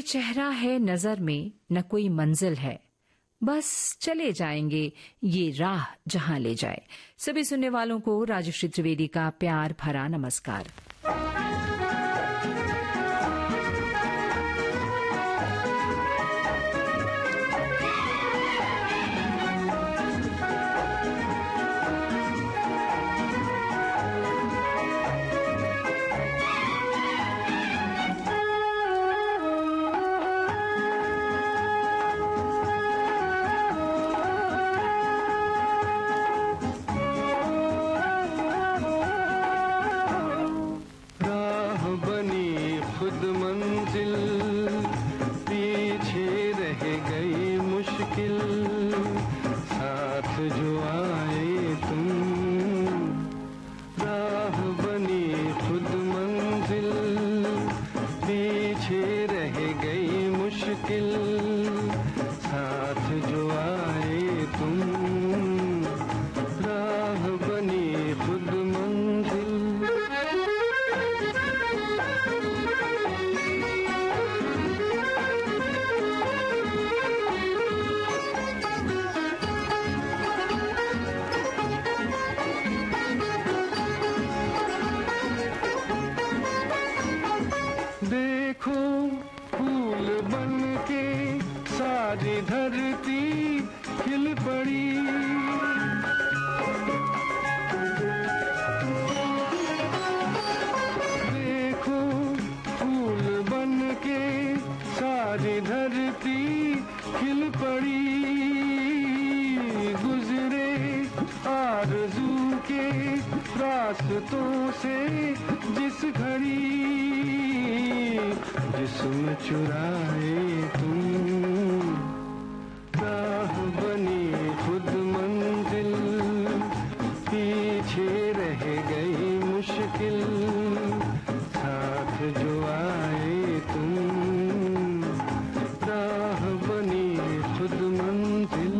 कोई चेहरा है नजर में, न कोई मंजिल है, बस चले जाएंगे ये राह जहां ले जाए। सभी सुनने वालों को राजश्री त्रिवेदी का प्यार भरा नमस्कार। रास्तों से जिस घड़ी जिस्म चुराए तुम, राह बनी खुद मंजिल, पीछे रह गई मुश्किल, साथ जो आए तुम, राह बनी खुद मंजिल।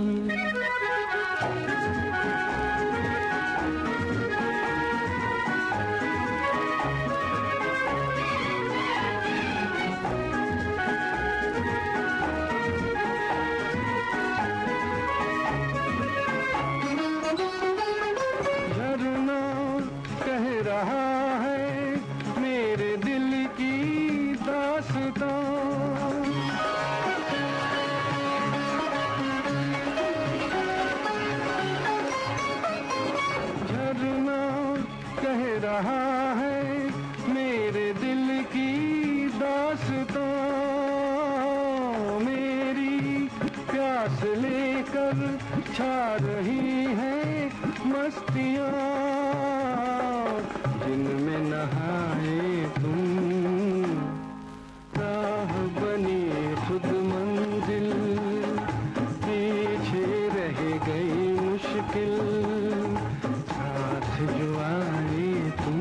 छा रही है मस्तियाँ जिनमें नहाए तुम, राह बनी खुद मंजिल, पीछे रह गई मुश्किल, साथ जो आए तुम।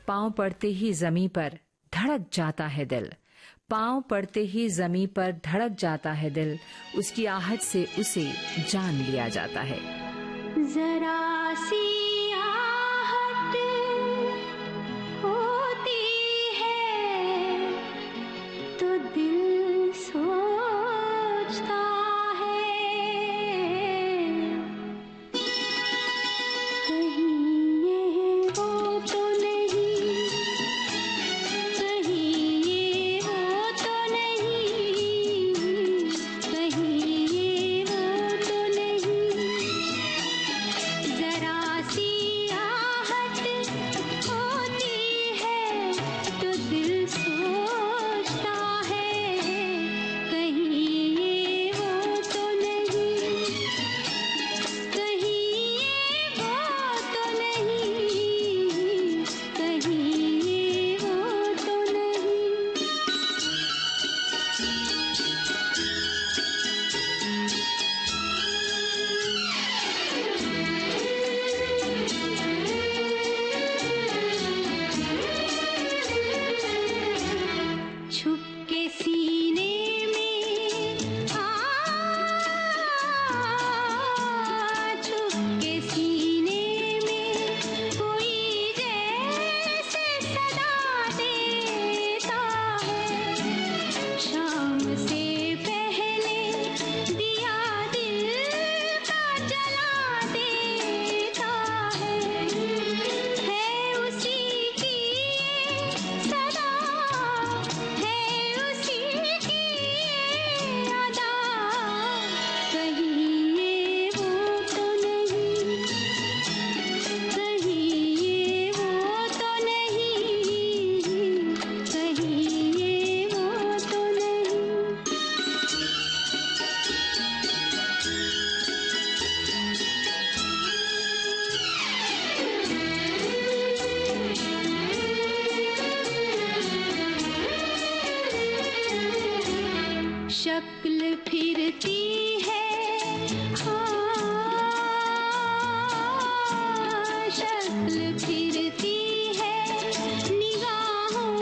पांव पड़ते ही जमीन पर धड़क जाता है दिल, पांव पड़ते ही जमीन पर धड़क जाता है दिल, उसकी आहट से उसे जान लिया जाता है। जरा सी आहट होती है तो दिल सोचता है, कहीं ये हो तो नहीं, कहीं ये हो तो नहीं, कहीं ये हो तो नहीं, जरा सी आहट होती है तो दिल सोचता है, कहीं ये हो शक्ल फिरती है, हाँ, शक्ल फिरती है, निगाहों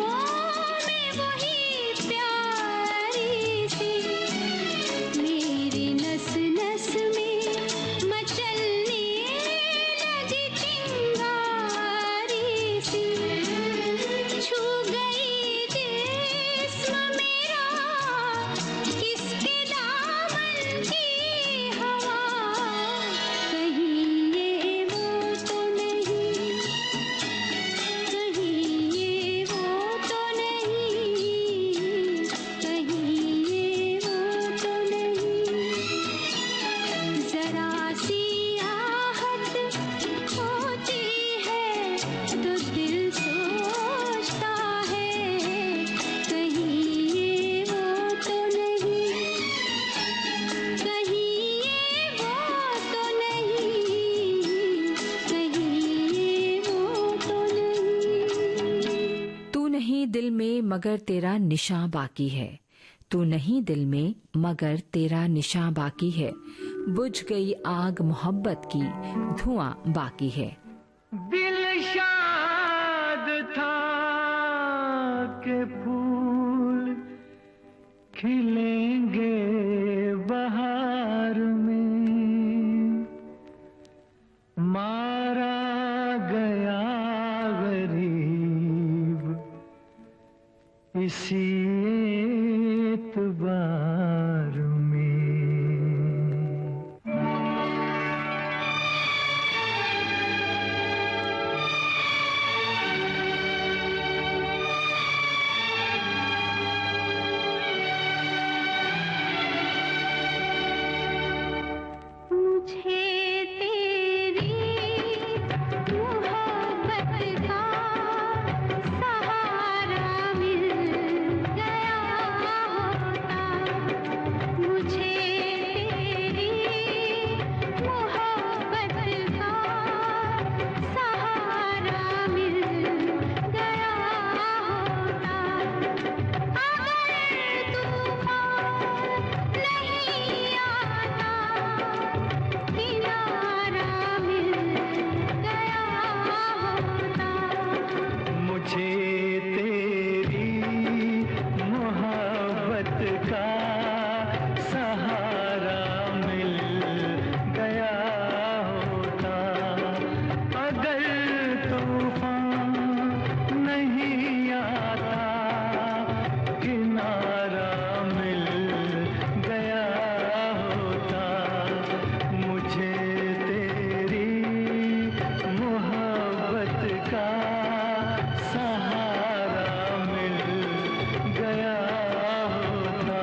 में वही प्यारी सी, मेरे नस नस में मचलने लगी चिंगारी सी, छू गई जिस्म मेरा किसके दामन की हवा, कहीं ये वो तो नहीं, कहीं ये वो तो नहीं, कहीं ये वो तो नहीं, जरा सी आहट होती है तो दिल सोचता है, कहीं ये वो तो नहीं, कहीं ये वो तो नहीं, कहीं ये वो तो नहीं। तू नहीं दिल में मगर तेरा निशां बाकी है, तू नहीं दिल में मगर तेरा निशां बाकी है, बुझ गई आग मोहब्बत की धुआं बाकी है। दिल शाद था के फूल खिलेंगे बहार में, मारा गया गरीब इसी एतबार में। मुझे तेरी मोहब्बत का सहारा मिल गया होता, मुझे तेरी मोहब्बत का सहारा मिल गया होता, अगर तूफान नहीं आता, किनारा मिल गया होता। मुझे तेरी मोहब्बत का सहारा मिल गया होता, अगर तूफान नहीं आता, किनारा मिल गया होता, मुझे तेरी मोहब्बत का सहारा मिल गया होता।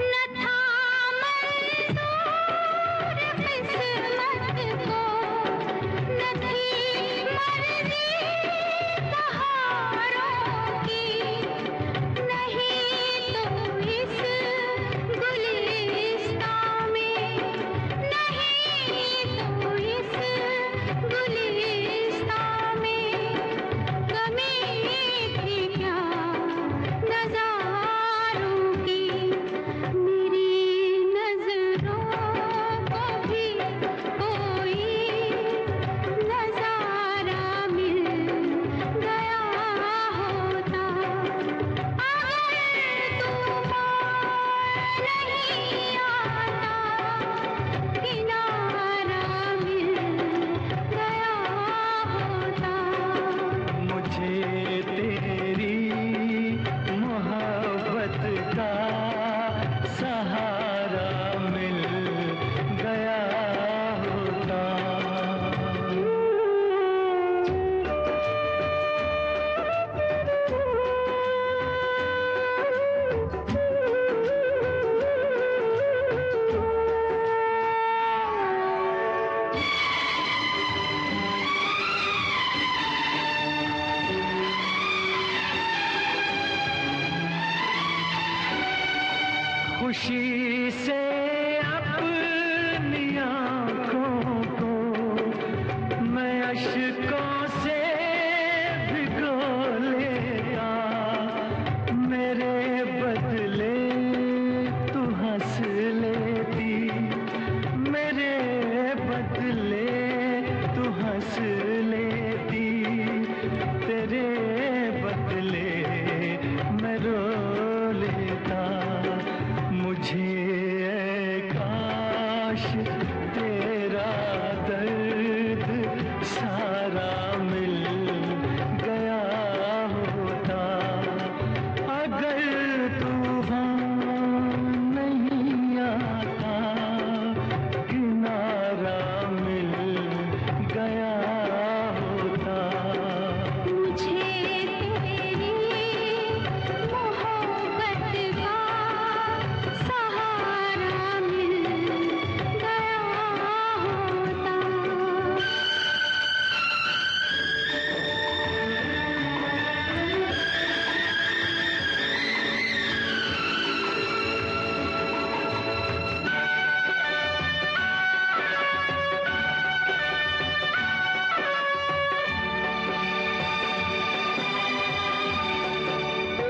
न था मंजूर किस्मत को, न थी मर्जी बहारों की, नहीं तो इस गुलिस्तां में, नहीं तो इस गुलिस्तां में, कमी थी क्या नज़ारों की, मेरी नजरों को भी कोई नजारा मिल गया होता, अगर तूफान नहीं आता, किनारा मिल गया होता। मुझे तेरी मोहब्बत का सहारा मिल गया होता। खुशी से अपनी आँखों को मैं अश्कों से भिगो लेता, मेरे बदले तू हंस लेती, मेरे बदले तू हंस लेती, तेरे बदले मैं रो लेता। मुझे काश तेरा दर्द सारा मिल गया होता, अगर तूफान नहीं आता, किनारा मिल गया होता। मुझे तेरी मोहब्बत का सहारा मिल गया होता।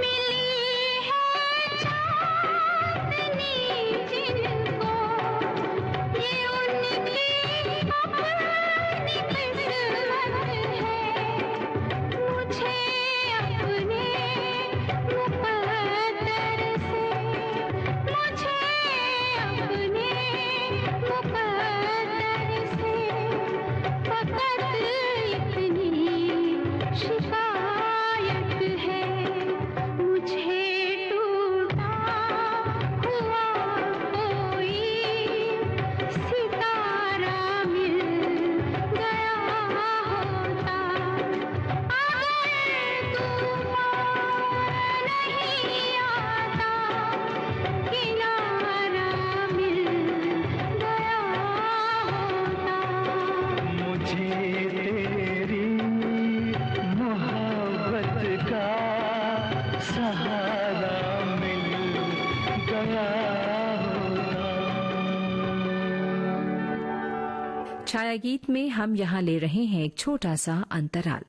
मिली है चांदनी जिनको, ये उनकी अपनी किस्मत है। मुझे अपने मुक़द्दर से, मुझे अपने मुक़द्दर से फ़क़त इतनी शिकायत है। मुझे टूटा हुआ कोई सितारा मिल गया होता, अगर तूफान नहीं आता, किनारा मिल गया होता। मुझे तेरी मोहब्बत का सहारा मिल गया होता। छाया गीत में हम यहाँ ले रहे हैं एक छोटा सा अंतराल।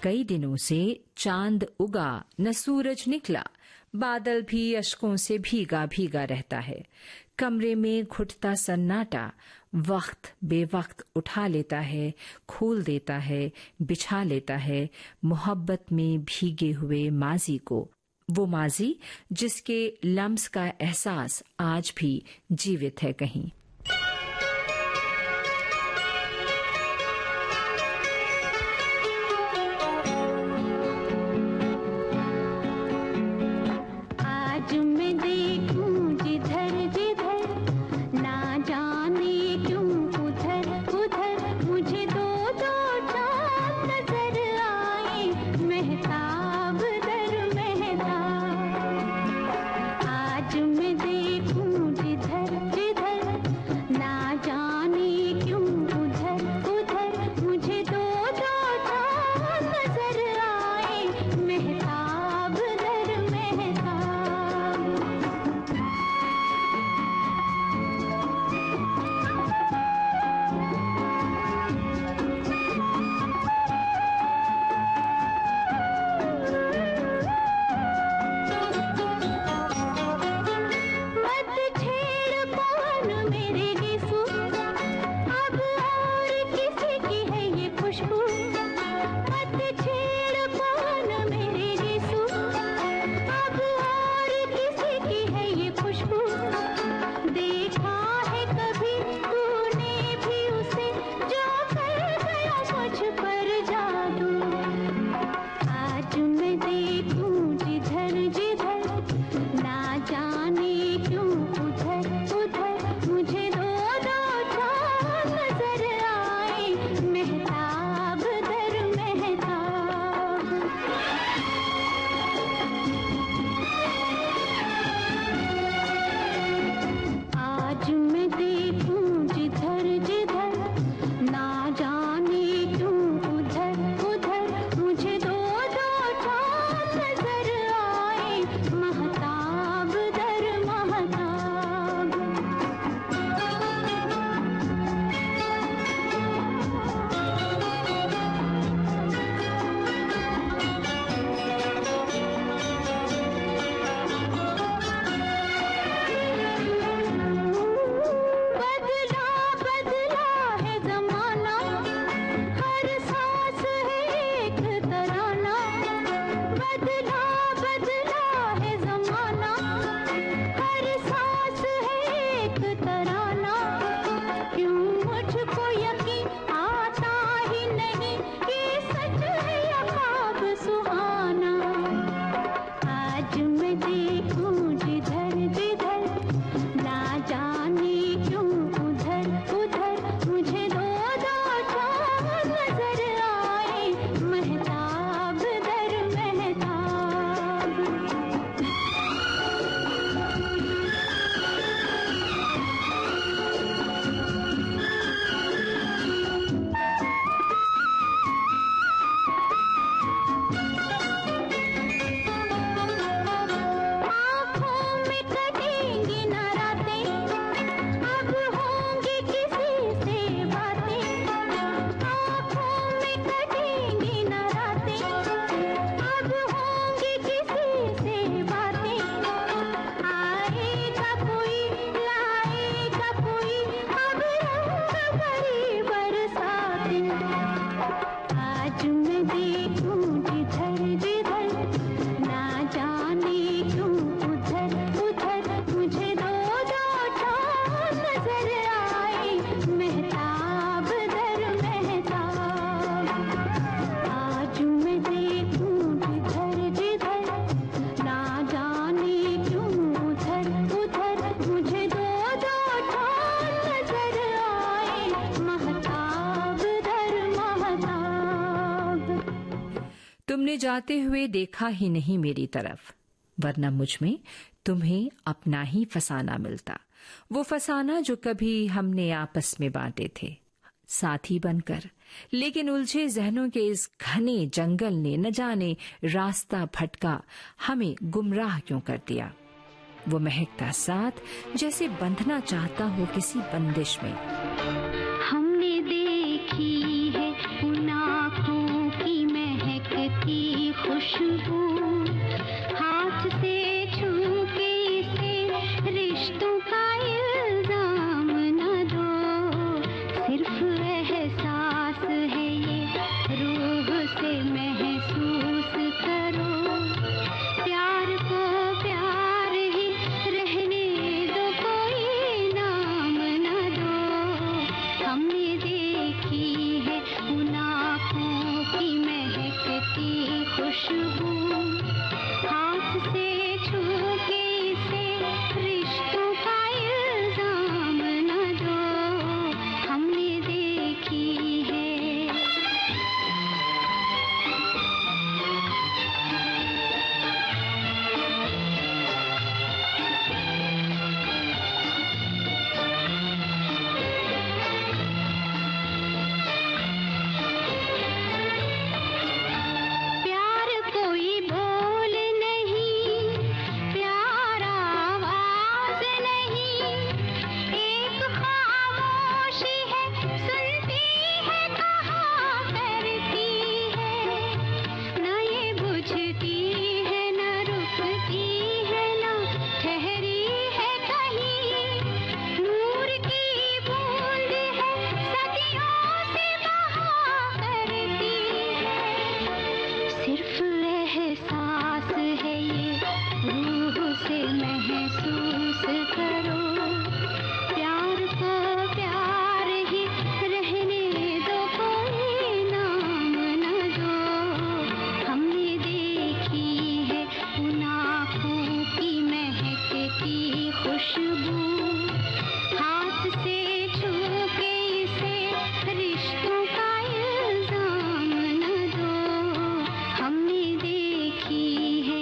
कई दिनों से चांद उगा न सूरज निकला, बादल भी अश्कों से भीगा भीगा रहता है। कमरे में घुटता सन्नाटा वक्त बेवक्त उठा लेता है, खोल देता है, बिछा लेता है मोहब्बत में भीगे हुए माजी को, वो माजी जिसके लम्स का एहसास आज भी जीवित है कहीं। आज मैं देखूं जिधर जिधर, ना जाने क्यों उधर उधर, मुझे दो दो चाँद नजर आए, महताब दर महताब। आज मैं देखूं जिधर जिधर, आज मैं देखूं जिधर जिधर, ना जाने क्यों उधर उधर मुझे दो दो चाँद नजर आए, महताब दर महताब। आँखों में कटेंगी न रातें, अब होंगी किसी से बातें। आँखों में कटेंगी न रातें, अब होंगी किसी से बातें। आएगा कोई लाएगा कोई, अब रंग भरी बरसातें। आज मैं देखूं जिधर जिधर, ना जाने क्यों उधर उधर मुझे दो दो चाँद नजर आए, महताब दर महताब। आज मैं देखूं जिधर जिधर, ना जाने क्यों उधर उधर मुझे दो दो चाँद नजर आए, महताब दर महताब। तुमने जाते हुए देखा ही नहीं मेरी तरफ, वरना मुझ में तुम्हें अपना ही फसाना मिलता। वो फसाना जो कभी हमने आपस में बांटे थे, साथी बनकर। लेकिन उलझे जहनों के इस घने जंगल ने न जाने रास्ता भटका हमें गुमराह क्यों कर दिया। वो महकता साथ जैसे बंधना चाहता हो किसी बंदिश में। हमने देखी है उन आँखों की महकती खुशबू, हाथ से छू के इसे रिश्तों का इल्जाम न दो। सिर्फ एहसास है ये, रूह से महसूस करो। प्यार को प्यार ही रहने दो, कोई नाम न दो। हमने देखी है उन आँखों की महकती खुशबू, हाथ से छू के इसे रिश्तों का इल्जाम न दो। हमने देखी है। प्यार कोई बोल नहीं, प्यार आवाज नहीं, एक खामोशी है, सुनती है कहा करती है। न ये बुझती है न रुकती है, न ठहरी है कहीं। नूर की बूंद है, सदियों से बहा करती है। सिर्फ एहसास है ये, रूह से महसूस करो। प्यार को प्यार ही रहने दो, कोई नाम न दो। हमने देखी है उन आँखों की महकती खुशबू, हाथ से छू के इसे रिश्तों का इल्जाम न दो। हमने देखी है।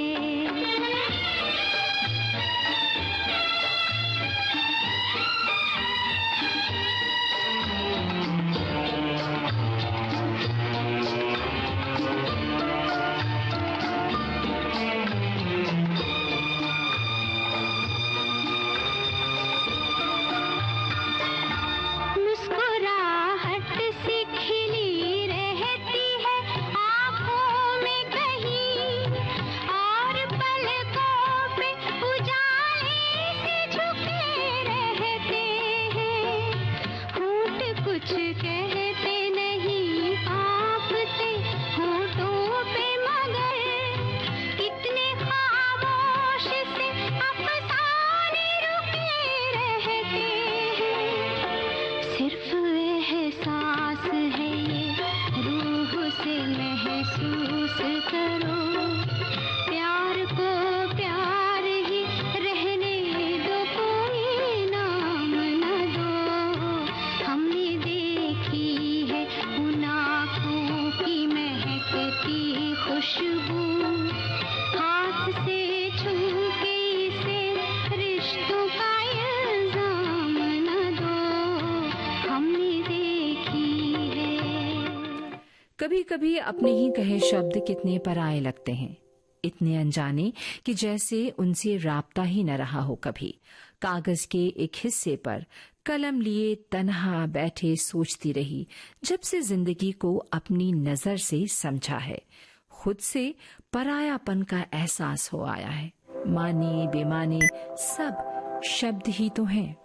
कभी कभी अपने ही कहे शब्द कितने पराये लगते हैं, इतने अनजाने कि जैसे उनसे राब्ता ही न रहा हो कभी। कागज के एक हिस्से पर कलम लिए तन्हा बैठे सोचती रही, जब से जिंदगी को अपनी नजर से समझा है। खुद से परायापन का एहसास हो आया है। माने बेमाने सब शब्द ही तो हैं।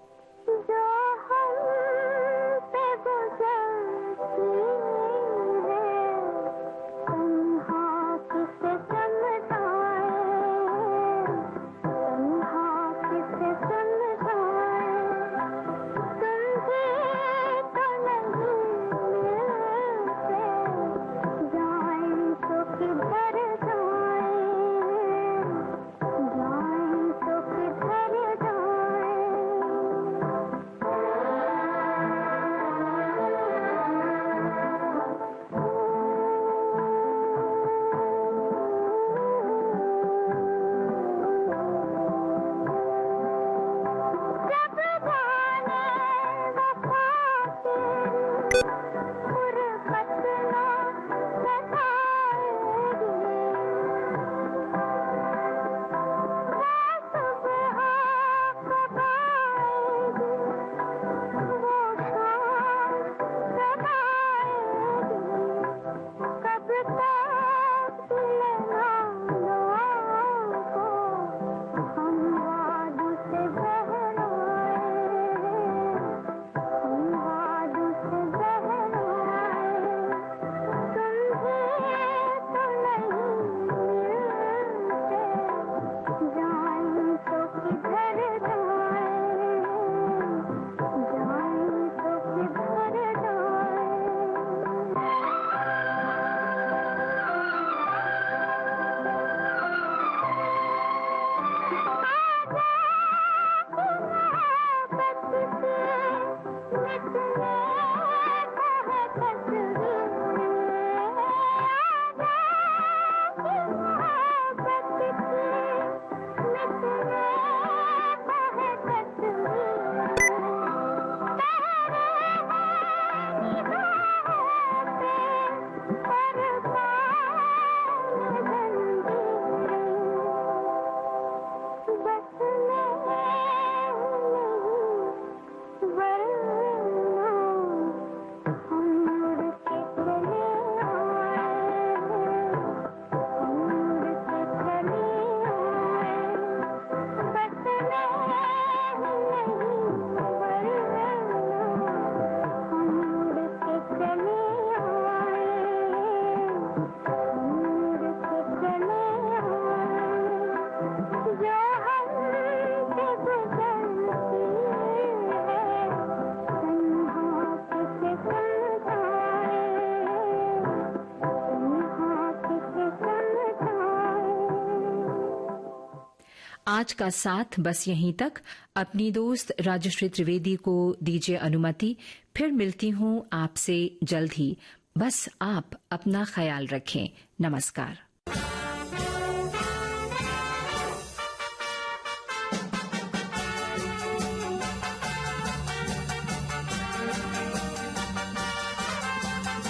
आज का साथ बस यहीं तक। अपनी दोस्त राजश्री त्रिवेदी को दीजिए अनुमति। फिर मिलती हूँ आपसे जल्द ही। बस आप अपना ख्याल रखें। नमस्कार।